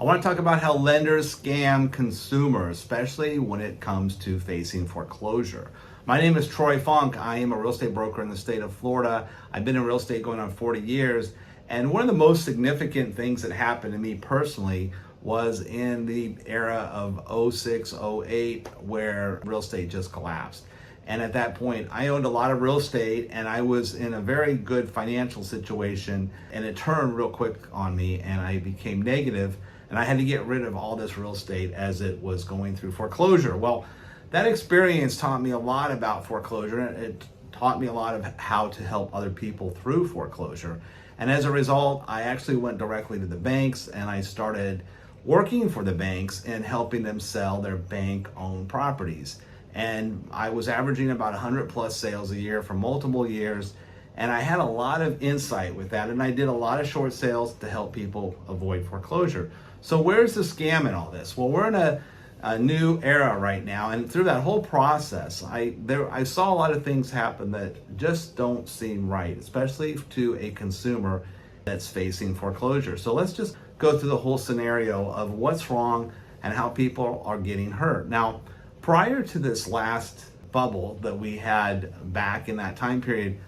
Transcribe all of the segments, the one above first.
I want to talk about how lenders scam consumers, especially when it comes to facing foreclosure. My name is Troy Funk. I am a real estate broker in the state of Florida. I've been in real estate going on 40 years. And one of the most significant things that happened to me personally was in the era of 06, 08, where real estate just collapsed. And at that point, I owned a lot of real estate and I was in a very good financial situation, and it turned real quick on me and I became negative, and I had to get rid of all this real estate as it was going through foreclosure. Well, that experience taught me a lot about foreclosure. It taught me a lot of how to help other people through foreclosure. And as a result, I actually went directly to the banks and I started working for the banks and helping them sell their bank-owned properties. And I was averaging about 100 plus sales a year for multiple years. And I had a lot of insight with that. And I did a lot of short sales to help people avoid foreclosure. So where's the scam in all this? Well, we're in a new era right now. And through that whole process, I saw a lot of things happen that just don't seem right, especially to a consumer that's facing foreclosure. So let's just go through the whole scenario of what's wrong and how people are getting hurt. Now, prior to this last bubble that we had back in that time period,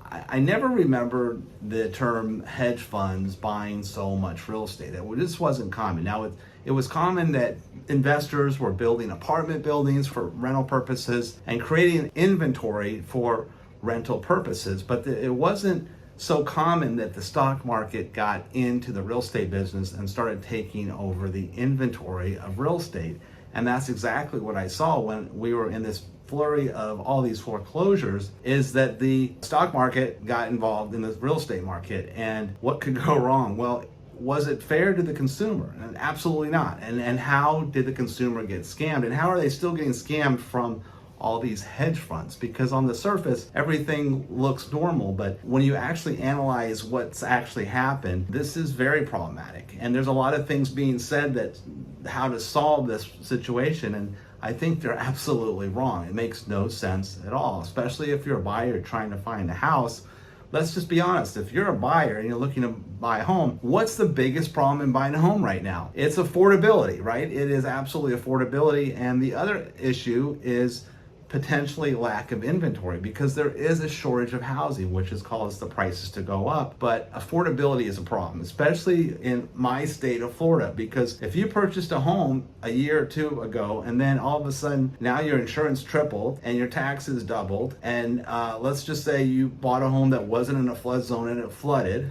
I never remembered the term hedge funds buying so much real estate. It just wasn't common. Now, it was common that investors were building apartment buildings for rental purposes and creating inventory for rental purposes, but it wasn't so common that the stock market got into the real estate business and started taking over the inventory of real estate. And that's exactly what I saw when we were in this flurry of all these foreclosures, is that the stock market got involved in the real estate market. And what could go wrong? Well, was it fair to the consumer? And absolutely not. And how did the consumer get scammed? And how are they still getting scammed from all these hedge funds? Because on the surface, everything looks normal, but when you actually analyze what's actually happened, this is very problematic. And there's a lot of things being said that how to solve this situation, and I think they're absolutely wrong. It makes no sense at all, especially if you're a buyer trying to find a house. Let's just be honest. If you're a buyer and you're looking to buy a home, what's the biggest problem in buying a home right now? It's affordability, right? It is absolutely affordability. And the other issue is potentially lack of inventory, because there is a shortage of housing, which has caused the prices to go up. But affordability is a problem, especially in my state of Florida, because if you purchased a home a year or two ago and then all of a sudden now your insurance tripled and your taxes doubled, and let's just say you bought a home that wasn't in a flood zone and it flooded,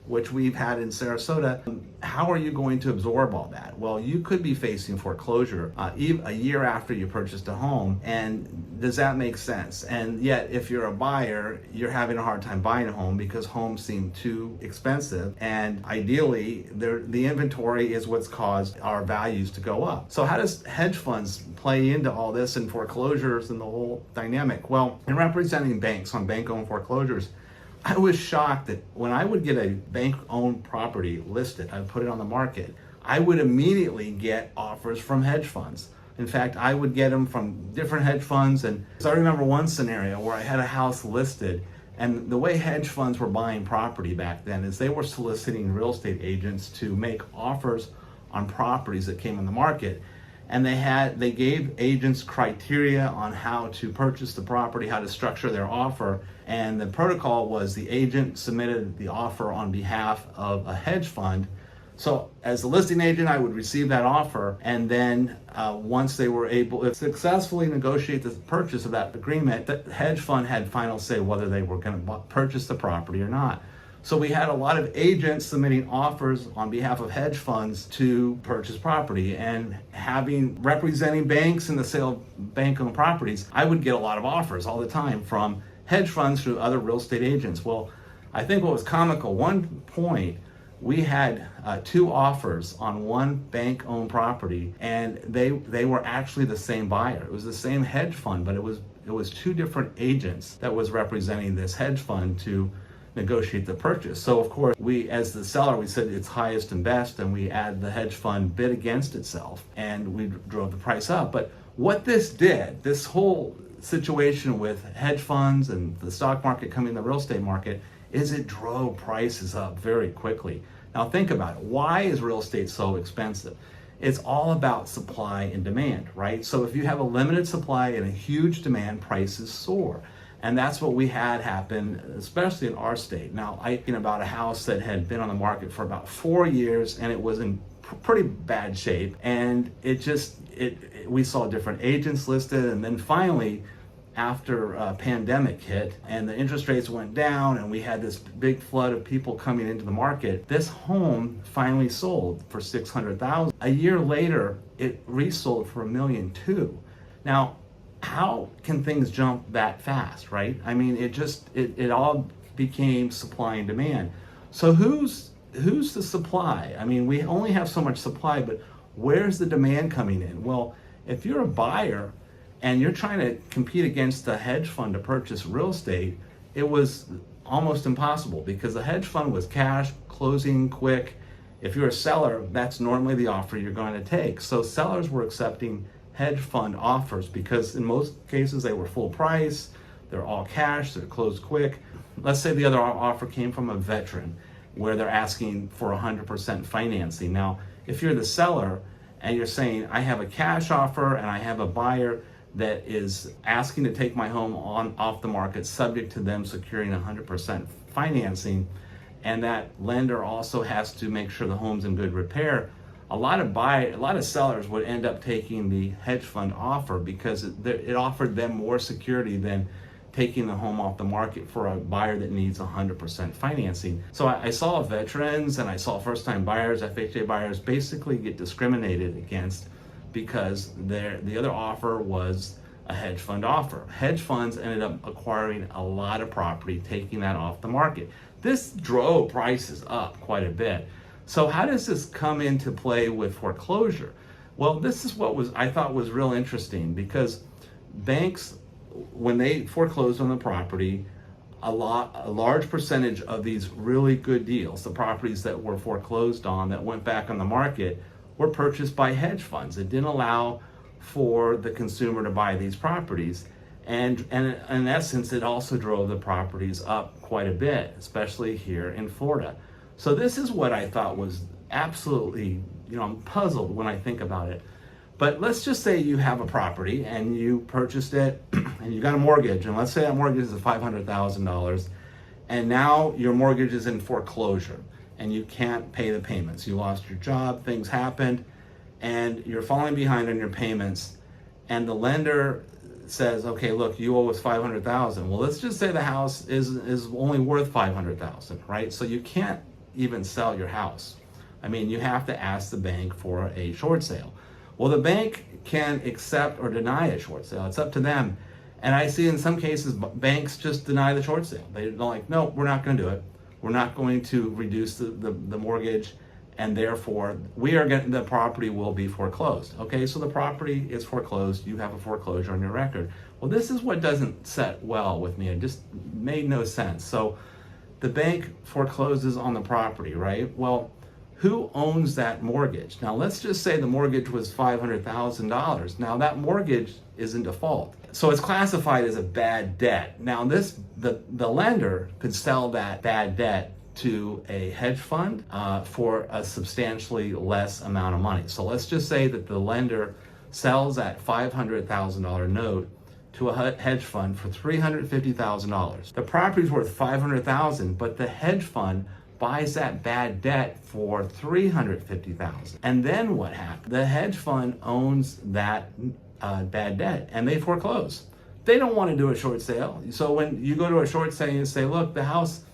which we've had in Sarasota, how are you going to absorb all that? Well, you could be facing foreclosure even a year after you purchased a home, and does that make sense? And yet, if you're a buyer, you're having a hard time buying a home because homes seem too expensive, and ideally, the inventory is what's caused our values to go up. So how does hedge funds play into all this and foreclosures and the whole dynamic? Well, in representing banks on bank-owned foreclosures, I was shocked that when I would get a bank-owned property listed, I'd put it on the market, I would immediately get offers from hedge funds. In fact, I would get them from different hedge funds. And so I remember one scenario where I had a house listed, and the way hedge funds were buying property back then is they were soliciting real estate agents to make offers on properties that came on the market. And they gave agents criteria on how to purchase the property, how to structure their offer. And the protocol was the agent submitted the offer on behalf of a hedge fund. So as a listing agent, I would receive that offer. And then once they were able to successfully negotiate the purchase of that agreement, the hedge fund had final say whether they were going to purchase the property or not. So we had a lot of agents submitting offers on behalf of hedge funds to purchase property, and representing banks in the sale of bank-owned properties, I would get a lot of offers all the time from hedge funds through other real estate agents. Well, I think what was comical, one point, we had 2 offers on one bank-owned property, and they were actually the same buyer. It was the same hedge fund, but it was 2 different agents that was representing this hedge fund to negotiate the purchase. So of course, we as the seller, we said it's highest and best, and we had the hedge fund bid against itself, and we drove the price up. But what this did, this whole situation with hedge funds and the stock market coming in the real estate market, is it drove prices up very quickly. Now think about it. Why is real estate so expensive? It's all about supply and demand, right? So if you have a limited supply and a huge demand, prices soar. And that's what we had happen, especially in our state. Now, I think about a house that had been on the market for about 4 years and it was in pretty bad shape. And we saw different agents listed. And then finally, after a pandemic hit and the interest rates went down and we had this big flood of people coming into the market, this home finally sold for $600,000. A year later, it resold for $1.2 million. Now, how can things jump that fast, right? I mean, it all became supply and demand. So who's the supply? I mean, we only have so much supply, but where's the demand coming in? Well, if you're a buyer and you're trying to compete against a hedge fund to purchase real estate, it was almost impossible because the hedge fund was cash, closing quick. If you're a seller, that's normally the offer you're going to take. So sellers were accepting hedge fund offers because in most cases they were full price, they're all cash, they're closed quick. Let's say the other offer came from a veteran where they're asking for 100% financing. Now, if you're the seller and you're saying, I have a cash offer and I have a buyer that is asking to take my home off the market subject to them securing 100% financing, and that lender also has to make sure the home's in good repair, a lot of sellers would end up taking the hedge fund offer because it offered them more security than taking the home off the market for a buyer that needs 100% financing. So I saw veterans and I saw first-time buyers, FHA buyers, basically get discriminated against because the other offer was a hedge fund offer. Hedge funds ended up acquiring a lot of property, taking that off the market. This drove prices up quite a bit. So how does this come into play with foreclosure? Well, this is what I thought was real interesting because banks, when they foreclosed on the property, a large percentage of these really good deals, the properties that were foreclosed on that went back on the market, were purchased by hedge funds. It didn't allow for the consumer to buy these properties. And in essence, it also drove the properties up quite a bit, especially here in Florida. So this is what I thought was absolutely, I'm puzzled when I think about it. But let's just say you have a property and you purchased it and you got a mortgage. And let's say that mortgage is $500,000. And now your mortgage is in foreclosure and you can't pay the payments. You lost your job, things happened, and you're falling behind on your payments. And the lender says, okay, look, you owe us $500,000. Well, let's just say the house is only worth $500,000, right? So you can't even sell your house. I mean, you have to ask the bank for a short sale. Well, the bank can accept or deny a short sale. It's up to them. And I see in some cases, banks just deny the short sale. They're like, no, we're not going to do it. We're not going to reduce the mortgage, and therefore the property will be foreclosed. Okay, so the property is foreclosed. You have a foreclosure on your record. Well, this is what doesn't set well with me. It just made no sense. So the bank forecloses on the property, right? Well, who owns that mortgage? Now, let's just say the mortgage was $500,000. Now, that mortgage is in default. So it's classified as a bad debt. Now, the lender could sell that bad debt to a hedge fund for a substantially less amount of money. So let's just say that the lender sells that $500,000 note to a hedge fund for $350,000. The property's worth $500,000, but the hedge fund buys that bad debt for $350,000. And then what happens? The hedge fund owns that bad debt and they foreclose. They don't want to do a short sale. So when you go to a short sale and say, look, the house,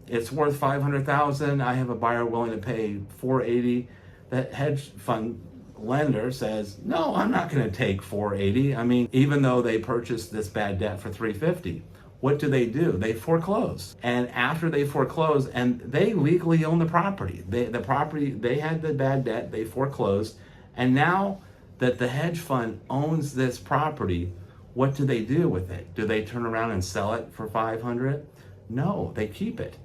it's worth $500,000. I have a buyer willing to pay $480,000. The hedge fund lender says, no, I'm not going to take $480,000. I mean, even though they purchased this bad debt for $350,000. What do? They foreclose. And after they foreclose, and they legally own the property. They had the bad debt, they foreclosed. And now that the hedge fund owns this property, what do they do with it? Do they turn around and sell it for $500,000? No, they keep it.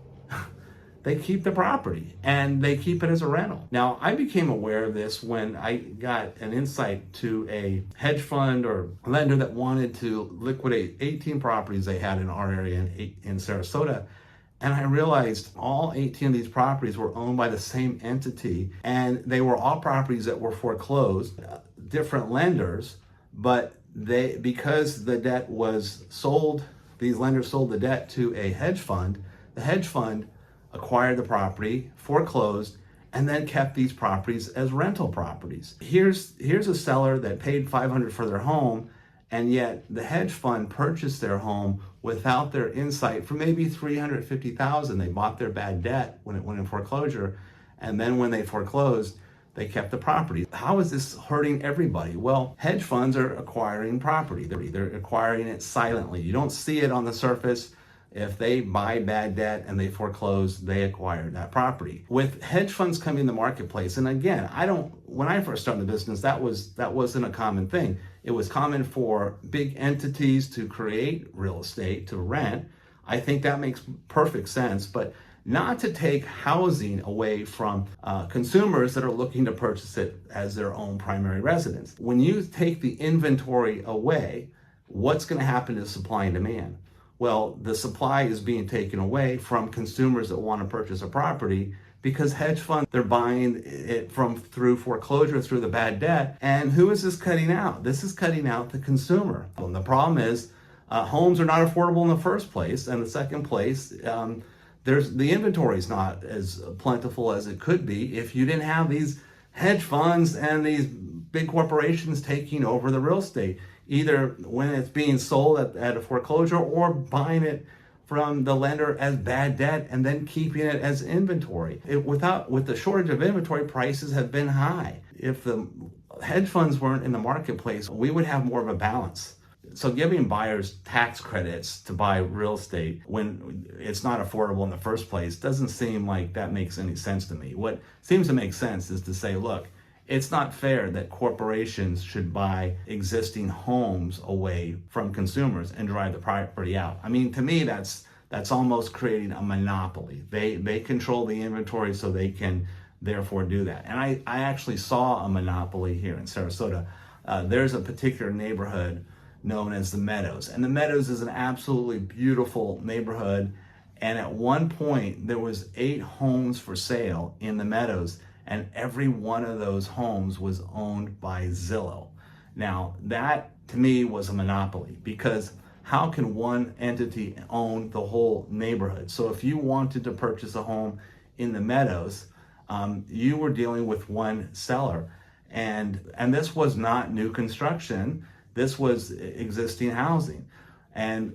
They keep the property and they keep it as a rental. Now, I became aware of this when I got an insight to a hedge fund or lender that wanted to liquidate 18 properties they had in our area in Sarasota. And I realized all 18 of these properties were owned by the same entity, and they were all properties that were foreclosed, different lenders, but because the debt was sold, these lenders sold the debt to a hedge fund. The hedge fund acquired the property, foreclosed, and then kept these properties as rental properties. Here's a seller that paid $500 for their home, and yet the hedge fund purchased their home without their insight for maybe $350,000. They bought their bad debt when it went in foreclosure, and then when they foreclosed, they kept the property. How is this hurting everybody? Well, hedge funds are acquiring property. They're acquiring it silently. You don't see it on the surface. If they buy bad debt and they foreclose, they acquire that property. With hedge funds coming in the marketplace, and again, when I first started the business, that wasn't a common thing. It was common for big entities to create real estate to rent. I think that makes perfect sense, but not to take housing away from consumers that are looking to purchase it as their own primary residence. When you take the inventory away, what's going to happen to supply and demand? Well, the supply is being taken away from consumers that want to purchase a property because hedge funds, they're buying it through foreclosure, through the bad debt. And who is this cutting out? This is cutting out the consumer. And the problem is homes are not affordable in the first place. And the second place, the inventory is not as plentiful as it could be if you didn't have these hedge funds and these big corporations taking over the real estate, either when it's being sold at a foreclosure or buying it from the lender as bad debt and then keeping it as inventory. With the shortage of inventory, prices have been high. If the hedge funds weren't in the marketplace, we would have more of a balance. So giving buyers tax credits to buy real estate when it's not affordable in the first place doesn't seem like that makes any sense to me. What seems to make sense is to say, look, it's not fair that corporations should buy existing homes away from consumers and drive the property out. I mean, to me, that's almost creating a monopoly. They control the inventory, so they can therefore do that. And I actually saw a monopoly here in Sarasota. There's a particular neighborhood known as the Meadows. And the Meadows is an absolutely beautiful neighborhood. And at one point, there was 8 homes for sale in the Meadows, and every one of those homes was owned by Zillow. Now, that to me was a monopoly, because how can one entity own the whole neighborhood? So if you wanted to purchase a home in the Meadows, you were dealing with one seller. And this was not new construction. This was existing housing. And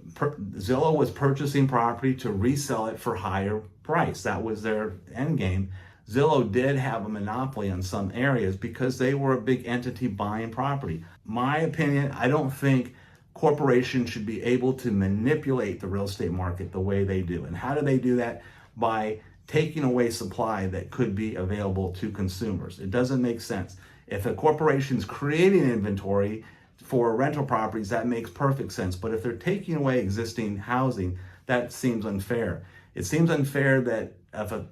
Zillow was purchasing property to resell it for higher price. That was their end game. Zillow did have a monopoly in some areas because they were a big entity buying property. My opinion, I don't think corporations should be able to manipulate the real estate market the way they do. And how do they do that? By taking away supply that could be available to consumers. It doesn't make sense. If a corporation's creating inventory for rental properties, that makes perfect sense. But if they're taking away existing housing, that seems unfair. It seems unfair that if a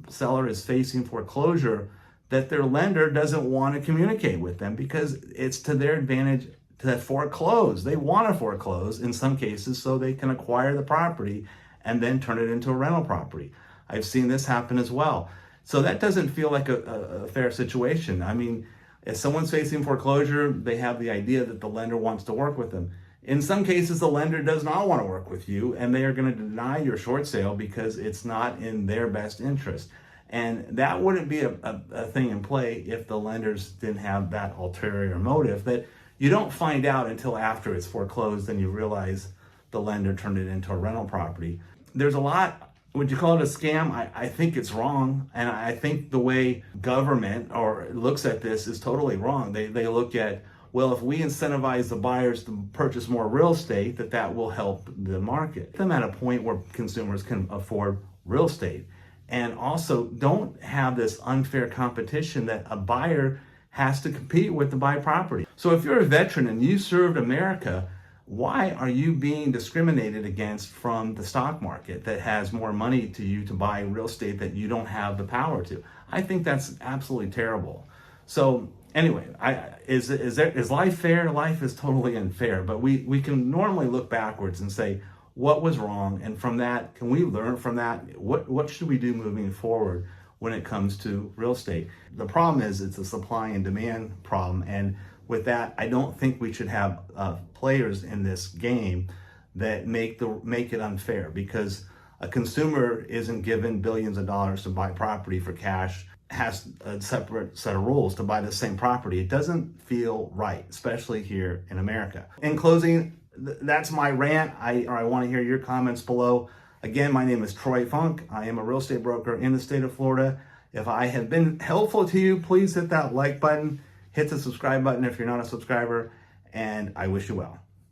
seller is facing foreclosure, that their lender doesn't want to communicate with them because it's to their advantage to foreclose. They want to foreclose in some cases so they can acquire the property and then turn it into a rental property. I've seen this happen as well. So that doesn't feel like a fair situation. I mean, if someone's facing foreclosure, they have the idea that the lender wants to work with them. In some cases, the lender does not want to work with you, and they are going to deny your short sale because it's not in their best interest. And that wouldn't be a thing in play if the lenders didn't have that ulterior motive that you don't find out until after it's foreclosed and you realize the lender turned it into a rental property. There's a lot. Would you call it a scam? I think it's wrong. And I think the way government looks at this is totally wrong. They look at, well, if we incentivize the buyers to purchase more real estate, that will help the market. Get them at a point where consumers can afford real estate. And also don't have this unfair competition that a buyer has to compete with to buy property. So if you're a veteran and you served America, why are you being discriminated against from the stock market that has more money to you to buy real estate that you don't have the power to? I think that's absolutely terrible. So anyway, is life fair? Life is totally unfair, but we can normally look backwards and say, what was wrong, and from that, can we learn from that? What should we do moving forward when it comes to real estate? The problem is it's a supply and demand problem, and with that, I don't think we should have players in this game that make it unfair, because a consumer isn't given billions of dollars to buy property for cash, has a separate set of rules to buy the same property. It doesn't feel right, especially here in America. In closing, that's my rant. I want to hear your comments below. Again, my name is Troy Funk. I am a real estate broker in the state of Florida. If I have been helpful to you, please hit that like button, hit the subscribe button if you're not a subscriber, and I wish you well.